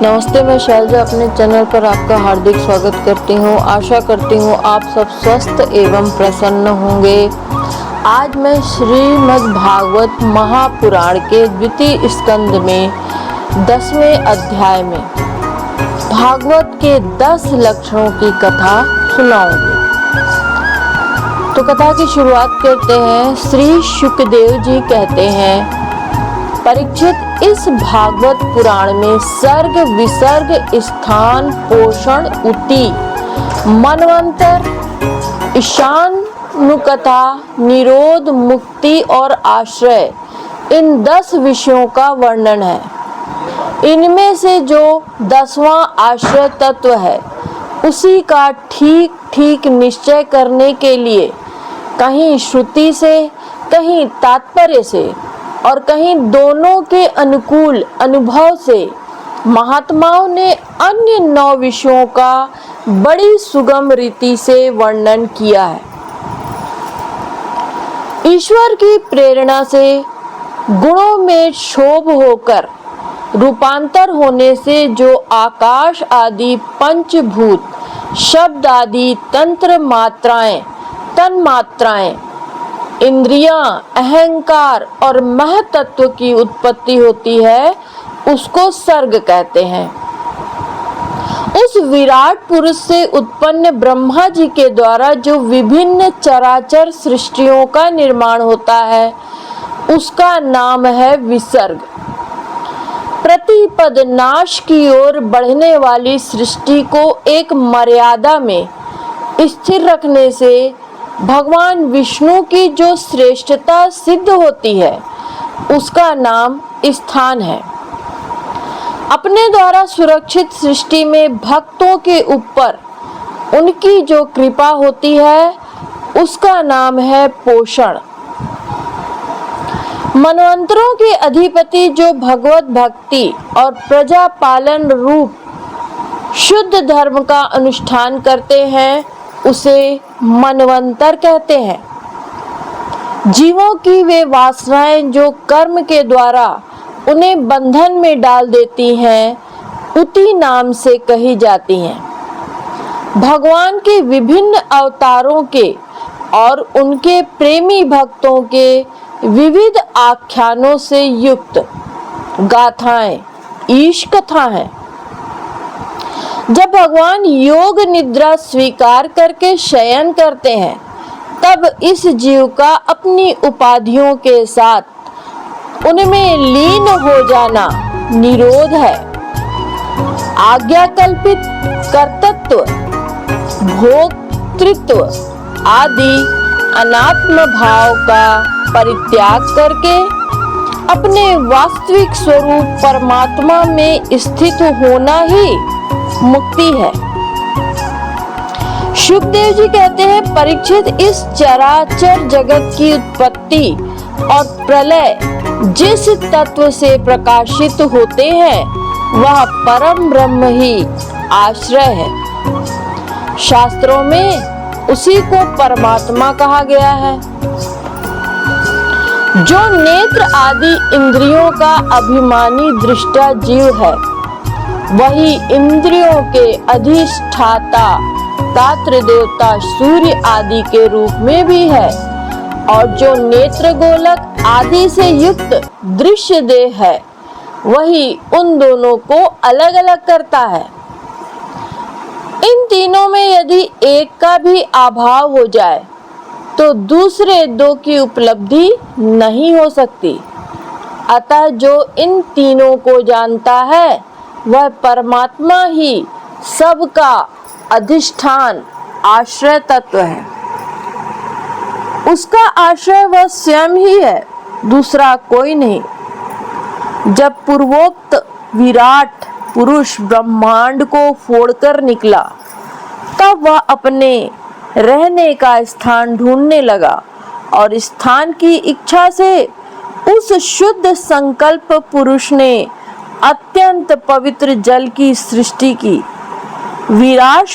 नमस्ते, मैं शैलजा अपने चैनल पर आपका हार्दिक स्वागत करती हूँ। आशा करती हूँ आप सब स्वस्थ एवं प्रसन्न होंगे। आज मैं श्रीमद् भागवत महापुराण के द्वितीय स्कंद में 10वें अध्याय में भागवत के 10 लक्षणों की कथा सुनाऊंगी। तो कथा की शुरुआत करते हैं। श्री शुकदेव जी कहते हैं, परीक्षित, इस भागवत पुराण में सर्ग विसर्ग स्थान पोषण उति मनवंतर ईशानुकथा निरोध मुक्ति और आश्रय इन 10 विषयों का वर्णन है। इनमें से जो 10वां आश्रय तत्व है उसी का ठीक ठीक निश्चय करने के लिए कहीं श्रुति से कहीं तात्पर्य से और कहीं दोनों के अनुकूल अनुभव से महात्माओं ने अन्य 9 विषयों का बड़ी सुगम रीति से वर्णन किया है। ईश्वर की प्रेरणा से गुणों में क्षोभ होकर रूपांतर होने से जो आकाश आदि पंचभूत शब्द आदि तंत्र मात्राएं तन्मात्राएं इंद्रियां अहंकार और महतत्व की उत्पत्ति होती है उसको सर्ग कहते हैं। उस विराट पुरुष से उत्पन्न ब्रह्मा जी के द्वारा जो विभिन्न चराचर सृष्टियों का निर्माण होता है उसका नाम है विसर्ग। प्रतिपद नाश की ओर बढ़ने वाली सृष्टि को एक मर्यादा में स्थिर रखने से भगवान विष्णु की जो श्रेष्ठता सिद्ध होती है उसका नाम स्थान है। अपने द्वारा सुरक्षित सृष्टि में भक्तों के ऊपर उनकी जो कृपा होती है उसका नाम है पोषण। मनवंतरों के अधिपति जो भगवत भक्ति और प्रजा पालन रूप शुद्ध धर्म का अनुष्ठान करते हैं उसे मनवंतर कहते हैं। जीवों की वे वासनाएं जो कर्म के द्वारा उन्हें बंधन में डाल देती हैं उति नाम से कही जाती हैं। भगवान के विभिन्न अवतारों के और उनके प्रेमी भक्तों के विविध आख्यानों से युक्त गाथाएं ईश कथा हैं। जब भगवान योग निद्रा स्वीकार करके शयन करते हैं तब इस जीव का अपनी उपाधियों के साथ उनमें लीन हो जाना निरोध है। आज्ञा कल्पित कर्तृत्व भोक्तृत्व आदि अनात्म भाव का परित्याग करके अपने वास्तविक स्वरूप परमात्मा में स्थित होना ही मुक्ति है। शुकदेव जी कहते हैं, परीक्षित, इस चराचर जगत की उत्पत्ति और प्रलय जिस तत्व से प्रकाशित होते हैं वह परम ब्रह्म ही आश्रय है। शास्त्रों में उसी को परमात्मा कहा गया है। जो नेत्र आदि इंद्रियों का अभिमानी दृष्टा जीव है वही इंद्रियों के अधिष्ठाता दात्र देवता सूर्य आदि के रूप में भी है और जो नेत्र गोलक आदि से युक्त दृश्य देह है वही उन दोनों को अलग अलग करता है। इन तीनों में यदि एक का भी अभाव हो जाए तो दूसरे 2 की उपलब्धि नहीं हो सकती। अतः जो इन तीनों को जानता है वह परमात्मा ही सबका अधिष्ठान आश्रय तत्व है। उसका आश्रय वह स्वयं ही है, दूसरा कोई नहीं। जब पूर्वोक्त विराट पुरुष ब्रह्मांड को फोड़कर निकला तब वह अपने रहने का स्थान ढूंढने लगा और स्थान की इच्छा से उस शुद्ध संकल्प पुरुष ने अत्यंत पवित्र जल की सृष्टि की। विराट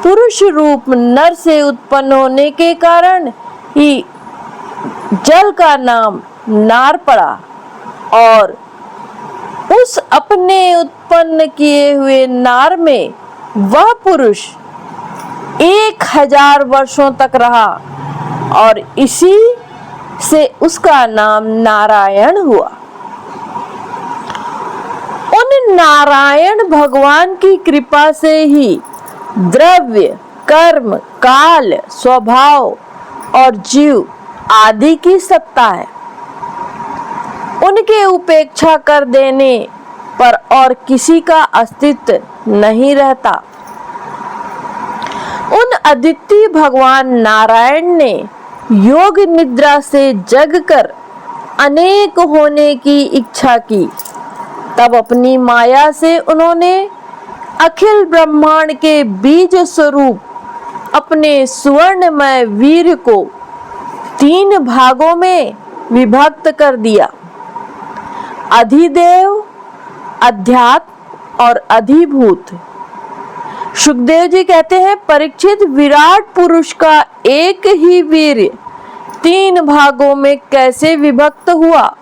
पुरुष रूप नर से उत्पन्न होने के कारण ही जल का नाम नार पड़ा और उस अपने उत्पन्न किए हुए नार में वह पुरुष 1000 वर्षों तक रहा और इसी से उसका नाम नारायण हुआ। उन नारायण भगवान की कृपा से ही द्रव्य, कर्म, काल, स्वभाव और जीव आदि की सत्ता है। उनके उपेक्षा कर देने पर और किसी का अस्तित्व नहीं रहता। उन अद्वितीय भगवान नारायण ने योग निद्रा से जगकर अनेक होने की इच्छा की। तब अपनी माया से उन्होंने अखिल ब्रह्मांड के बीज स्वरूप अपने सुवर्णमय वीर को 3 भागों में विभक्त कर दिया। अधिदेव, अध्यात्म और अधिभूत। सुखदेव जी कहते हैं, परीक्षित, विराट पुरुष का एक ही वीर 3 भागों में कैसे विभक्त हुआ,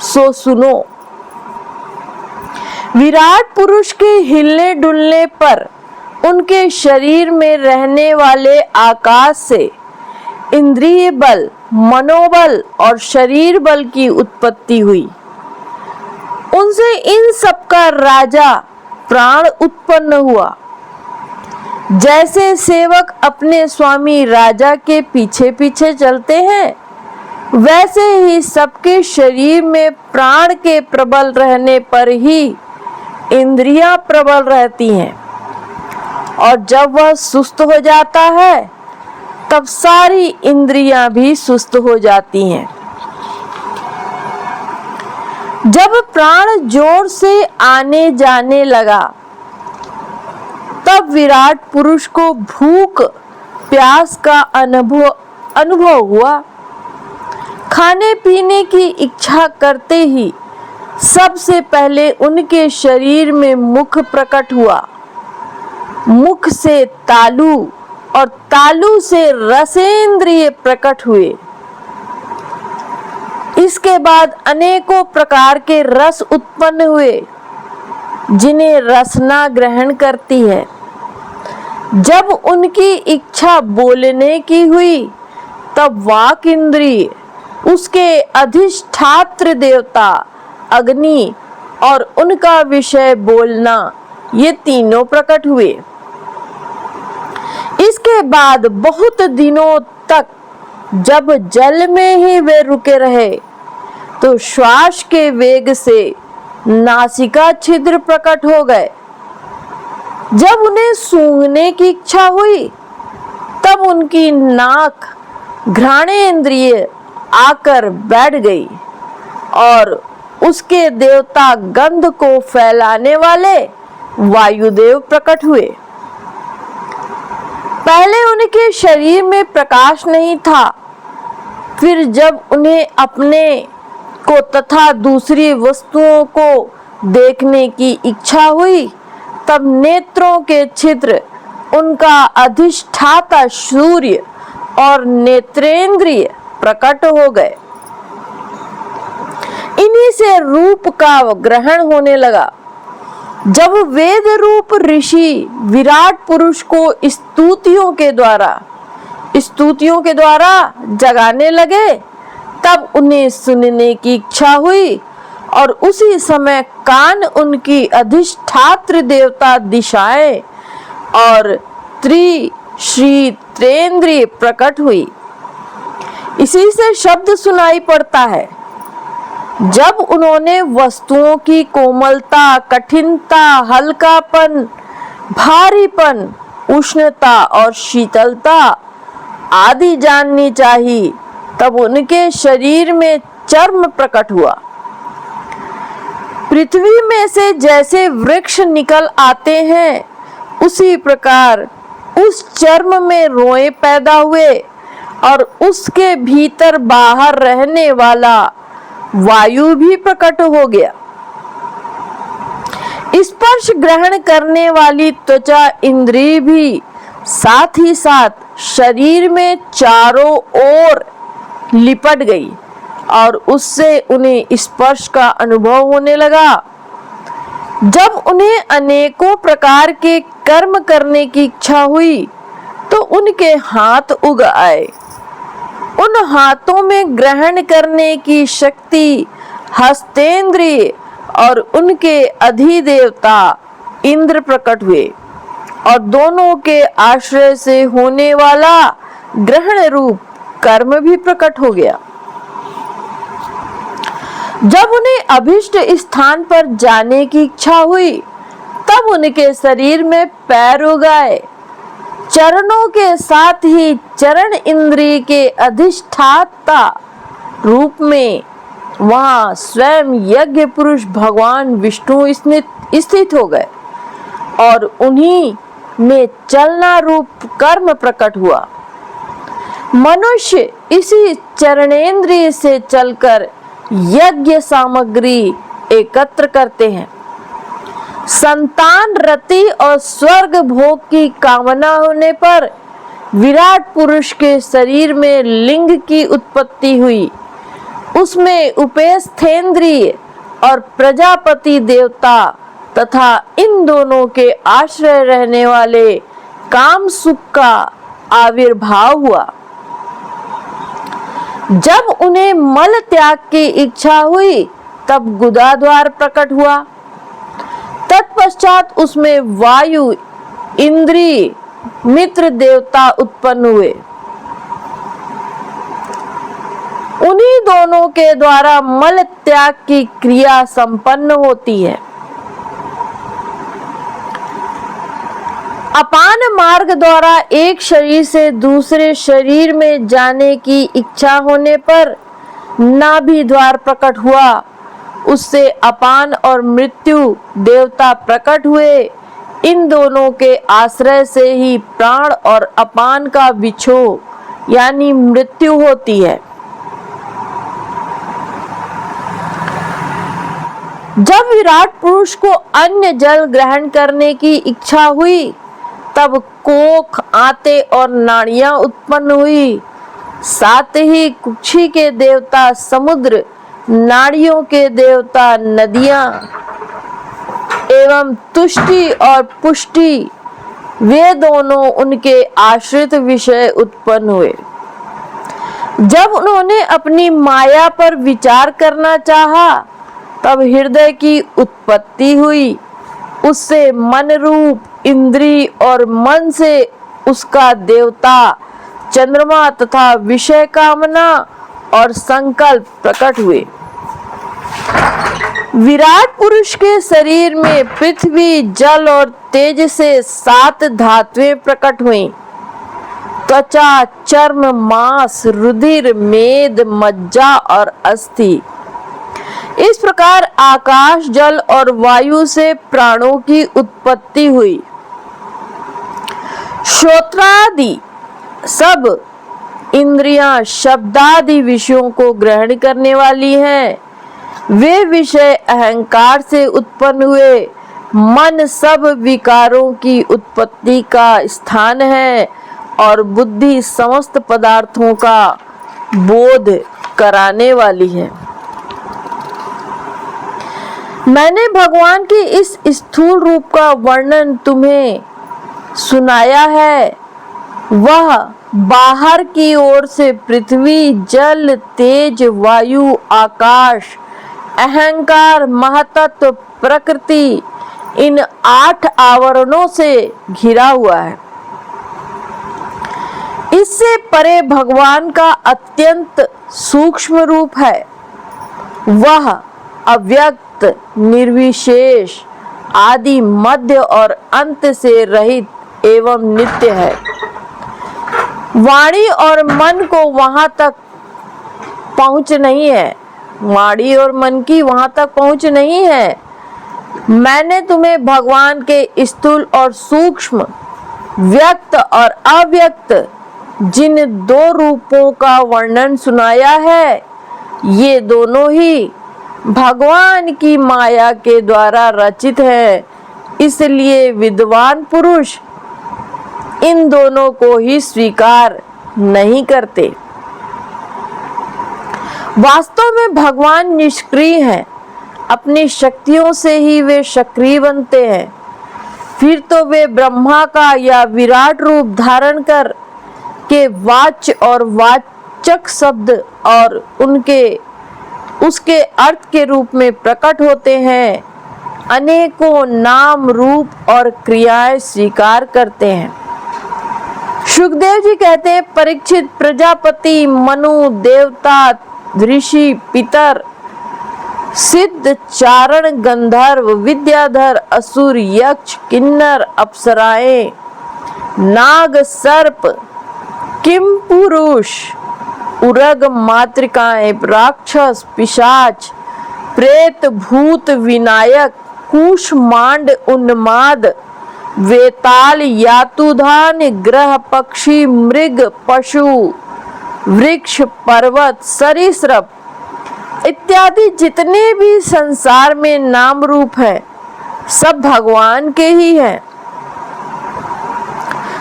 सो सुनो। विराट पुरुष के हिलने डुलने पर उनके शरीर में रहने वाले आकाश से इंद्रिय बल, मनोबल और शरीर बल की उत्पत्ति हुई। उनसे इन सब का राजा प्राण उत्पन्न हुआ। जैसे सेवक अपने स्वामी राजा के पीछे पीछे चलते हैं, वैसे ही सबके शरीर में प्राण के प्रबल रहने पर ही इंद्रियां प्रबल रहती हैं और जब वह सुस्त हो जाता है तब सारी इंद्रियां भी सुस्त हो जाती हैं। जब प्राण जोर से आने जाने लगा तब विराट पुरुष को भूख प्यास का अनुभव हुआ। खाने पीने की इच्छा करते ही सबसे पहले उनके शरीर में मुख प्रकट हुआ। मुख से तालु और तालु से रसेंद्रिय प्रकट हुए। इसके बाद अनेकों प्रकार के रस उत्पन्न हुए जिन्हें रसना ग्रहण करती है। जब उनकी इच्छा बोलने की हुई तब वाक इंद्रिय, उसके अधिष्ठात्र देवता अग्नि और उनका विषय बोलना, ये तीनों प्रकट हुए। इसके बाद बहुत दिनों तक जब जल में ही वे रुके रहे तो श्वास के वेग से नासिका छिद्र प्रकट हो गए। जब उन्हें सूंघने की इच्छा हुई तब उनकी नाक घ्राणेन्द्रिय आकर बैठ गई और उसके देवता गंध को फैलाने वाले वायुदेव प्रकट हुए। पहले उनके शरीर में प्रकाश नहीं था, फिर जब उन्हें अपने को तथा दूसरी वस्तुओं को देखने की इच्छा हुई तब नेत्रों के छिद्र, उनका अधिष्ठाता सूर्य और नेत्रेंद्रिय प्रकट हो गए। इन्हीं से रूप का ग्रहण होने लगा। जब वेद रूप ऋषि विराट पुरुष को स्तुतियों के द्वारा जगाने लगे तब उन्हें सुनने की इच्छा हुई और उसी समय कान उनकी अधिष्ठात्र देवता दिशाएं और त्रिश्रीत्रेंद्रिय प्रकट हुई। इसी से शब्द सुनाई पड़ता है। जब उन्होंने वस्तुओं की कोमलता, कठिनता, हल्कापन, भारीपन, उष्णता और शीतलता आदि जाननी चाहिए तब उनके शरीर में चर्म प्रकट हुआ। पृथ्वी में से जैसे वृक्ष निकल आते हैं उसी प्रकार उस चर्म में रोए पैदा हुए और उसके भीतर बाहर रहने वाला वायु भी प्रकट हो गया। स्पर्श ग्रहण करने वाली त्वचा इंद्रिय भी साथ ही साथ शरीर में चारों ओर लिपट गई और उससे उन्हें स्पर्श का अनुभव होने लगा। जब उन्हें अनेकों प्रकार के कर्म करने की इच्छा हुई तो उनके हाथ उग आए। उन हाथों में ग्रहण करने की शक्ति हस्तेंद्रिय और उनके अधिदेवता इंद्र प्रकट हुए और दोनों के आश्रय से होने वाला ग्रहण रूप कर्म भी प्रकट हो गया। जब उन्हें अभिष्ट स्थान पर जाने की इच्छा हुई तब उनके शरीर में पैर उगाए। चरणों के साथ ही चरण इंद्रिय के अधिष्ठाता रूप में वहां स्वयं यज्ञ पुरुष भगवान विष्णु स्थित हो गए और उन्हीं में चलना रूप कर्म प्रकट हुआ। मनुष्य इसी चरणेंद्रिय से चलकर यज्ञ सामग्री एकत्र करते हैं। संतान रति और स्वर्ग भोग की कामना होने पर विराट पुरुष के शरीर में लिंग की उत्पत्ति हुई। उसमें उपेस्थेंद्रिय और प्रजापति देवता तथा इन दोनों के आश्रय रहने वाले काम सुख का आविर्भाव हुआ। जब उन्हें मल त्याग की इच्छा हुई तब गुदाद्वार प्रकट हुआ। तत्पश्चात उसमें वायु इंद्रिय मित्र देवता उत्पन्न हुए। उन्हीं दोनों के द्वारा मल त्याग की क्रिया संपन्न होती है। अपान मार्ग द्वारा एक शरीर से दूसरे शरीर में जाने की इच्छा होने पर नाभि द्वार प्रकट हुआ। उससे अपान और मृत्यु देवता प्रकट हुए। इन दोनों के आश्रय से ही प्राण और अपान का विछोह यानी मृत्यु होती है। जब विराट पुरुष को अन्य जल ग्रहण करने की इच्छा हुई तब कोख, आते और नाड़ियां उत्पन्न हुई। साथ ही कुक्षी के देवता समुद्र, नाड़ियों के देवता नदियां एवं तुष्टि और पुष्टि वे दोनों उनके आश्रित विषय उत्पन्न हुए। जब उन्होंने अपनी माया पर विचार करना चाहा तब हृदय की उत्पत्ति हुई। उससे मन रूप इंद्रिय और मन से उसका देवता चंद्रमा तथा विषय कामना और संकल्प प्रकट हुए। विराट पुरुष के शरीर में पृथ्वी, जल और तेज से 7 धातुएं प्रकट हुई। त्वचा, चर्म, मांस, रुधिर, मेद, मज्जा और अस्थि। इस प्रकार आकाश, जल और वायु से प्राणों की उत्पत्ति हुई। श्रोत्रादि सब इंद्रियां शब्दादि विषयों को ग्रहण करने वाली हैं। वे विषय अहंकार से उत्पन्न हुए। मन सब विकारों की उत्पत्ति का स्थान है और बुद्धि समस्त पदार्थों का बोध कराने वाली है। मैंने भगवान के इस स्थूल रूप का वर्णन तुम्हें सुनाया है। वह बाहर की ओर से पृथ्वी, जल, तेज, वायु, आकाश, अहंकार, महतत्व, प्रकृति इन 8 आवरणों से घिरा हुआ है। इससे परे भगवान का अत्यंत सूक्ष्म रूप है। वह अव्यक्त, निर्विशेष, आदि, मध्य और अंत से रहित एवं नित्य है। वाणी और मन को वहां तक पहुंच नहीं है। वाणी और मन की वहां तक पहुंच नहीं है। मैंने तुम्हें भगवान के स्थूल और सूक्ष्म, व्यक्त और अव्यक्त जिन 2 रूपों का वर्णन सुनाया है, ये दोनों ही भगवान की माया के द्वारा रचित है। इसलिए विद्वान पुरुष इन दोनों को ही स्वीकार नहीं करते। वास्तव में भगवान निष्क्रिय हैं। अपनी शक्तियों से ही वे सक्रिय बनते हैं। फिर तो वे ब्रह्मा का या विराट रूप धारण कर के वाच्य और वाचक शब्द और उसके अर्थ के रूप में प्रकट होते हैं। अनेकों नाम रूप और क्रियाएं स्वीकार करते हैं। सुखदेव जी कहते हैं, परीक्षित, प्रजापति, मनु, देवता, ऋषि, पितर, सिद्ध, चारण, गंधर्व, विद्याधर, असुर, यक्ष, किन्नर, अप्सराएं, नाग, सर्प, किम पुरुष, उरग, मातृकाएं, राक्षस, पिशाच, प्रेत, भूत, विनायक, कूष्मांड, उन्माद, वेताल, यातुधान, ग्रह, पक्षी, मृग, पशु, वृक्ष, पर्वत, सरीसृप इत्यादि जितने भी संसार में नाम रूप है, सब भगवान के ही हैं।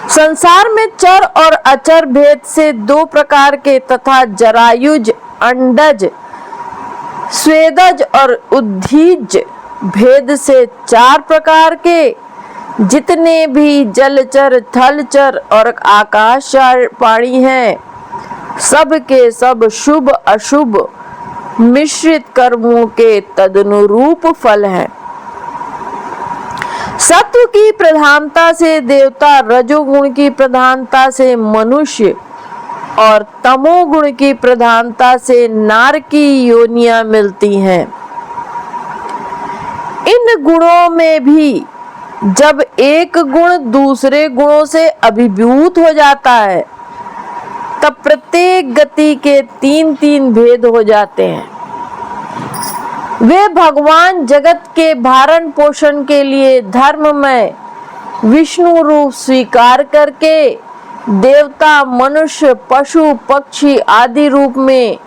संसार में चर और अचर भेद से 2 प्रकार के तथा जरायुज, अंडज, स्वेदज और उद्भिज भेद से 4 प्रकार के जितने भी जलचर, थलचर और आकाश प्राणी हैं, सब के सब शुभ अशुभ मिश्रित कर्मों के तदनुरूप फल है। सत्व की प्रधानता से देवता, रजोगुण की प्रधानता से मनुष्य और तमोगुण की प्रधानता से नार की योनियां मिलती हैं। इन गुणों में भी जब एक गुण दूसरे गुणों से अभिभूत हो जाता है, तब प्रत्येक गति के 3-3 भेद हो जाते हैं। वे भगवान जगत के भारण पोषण के लिए धर्म में विष्णु रूप स्वीकार करके देवता, मनुष्य, पशु, पक्षी आदि रूप में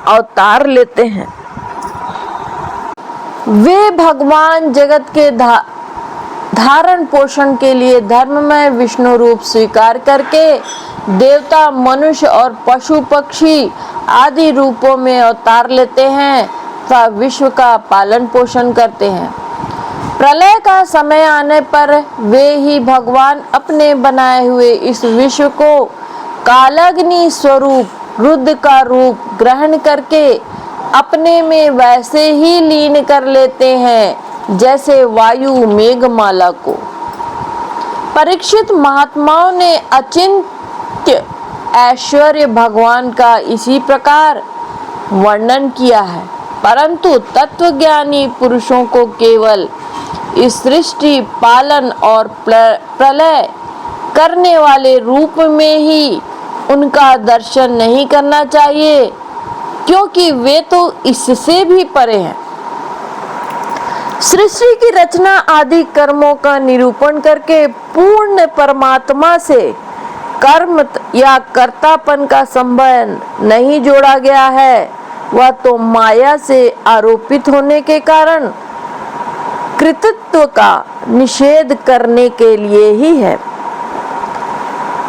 अवतार लेते हैं। वे भगवान जगत के धारण पोषण के लिए धर्म में विष्णु रूप स्वीकार करके देवता, मनुष्य और पशु पक्षी आदि रूपों में अवतार लेते हैं तथा विश्व का पालन पोषण करते हैं। प्रलय का समय आने पर वे ही भगवान अपने बनाए हुए इस विश्व को कालाग्नि स्वरूप रुद्र का रूप ग्रहण करके अपने में वैसे ही लीन कर लेते हैं जैसे वायु मेघमाला को। परीक्षित, महात्माओं ने अचिंत्य ऐश्वर्य भगवान का इसी प्रकार वर्णन किया है, परंतु तत्वज्ञानी पुरुषों को केवल इस सृष्टि, पालन और प्रलय करने वाले रूप में ही उनका दर्शन नहीं करना चाहिए, क्योंकि वे तो इससे भी परे हैं। सृष्टि की रचना आदि कर्मों का निरूपण करके पूर्ण परमात्मा से कर्म या कर्तापन का संबंध नहीं जोड़ा गया है, वह तो माया से आरोपित होने के कारण कृतित्व का निषेध करने के लिए ही है।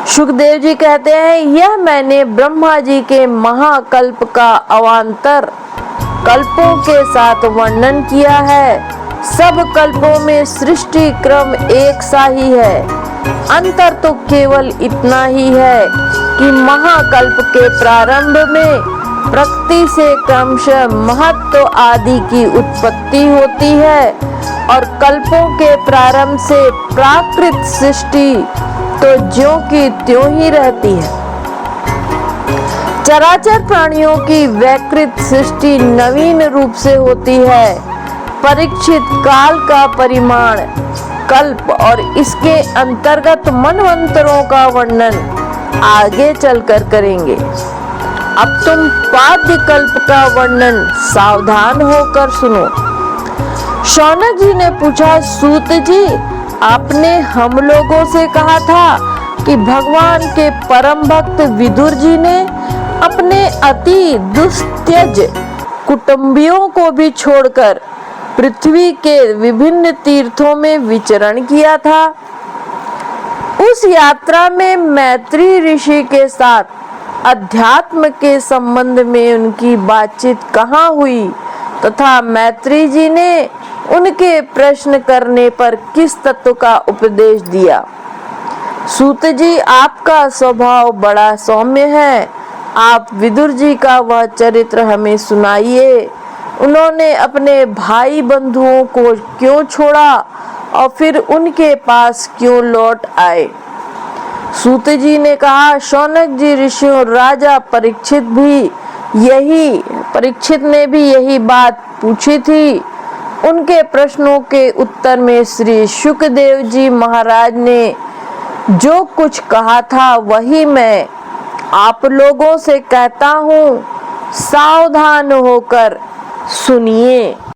सुखदेव जी कहते हैं, यह मैंने ब्रह्मा जी के महाकल्प का अवान्तर कल्पों के साथ वर्णन किया है। सब कल्पों में सृष्टि क्रम एक सा ही है, अंतर तो केवल इतना ही है कि महाकल्प के प्रारंभ में प्रकृति से क्रमशः महत्व आदि की उत्पत्ति होती है और कल्पों के प्रारंभ से प्राकृत सृष्टि तो ज्यों की त्यों ही रहती है। चराचर प्राणियों की वैकृत सृष्टि नवीन रूप से होती है। परीक्षित, काल का परिमाण कल्प और इसके अंतर्गत मनवंतरों का वर्णन आगे चलकर करेंगे। अब तुम पाद्य कल्प का वर्णन सावधान होकर सुनो। शौनक जी ने पूछा, सूत जी, आपने हम लोगों से कहा था कि भगवान के परम भक्त विदुर जी ने अपने अति दुस्त्यज कुटुंबियों को भी छोड़कर पृथ्वी के विभिन्न तीर्थों में विचरण किया था। उस यात्रा में मैत्री ऋषि के साथ अध्यात्म के संबंध में उनकी बातचीत कहाँ हुई, तथा मैत्री जी ने उनके प्रश्न करने पर किस तत्व का उपदेश दिया। सूत जी, आपका स्वभाव बड़ा सौम्य है, आप विदुर जी का वह चरित्र हमें सुनाइए। उन्होंने अपने भाई बंधुओं को क्यों छोड़ा और फिर उनके पास क्यों लौट आए। सूत जी ने कहा, शौनक जी ऋषियों, राजा परीक्षित ने भी यही बात पूछी थी। उनके प्रश्नों के उत्तर में श्री शुकदेव जी महाराज ने जो कुछ कहा था वही मैं आप लोगों से कहता हूँ, सावधान होकर सुनिए।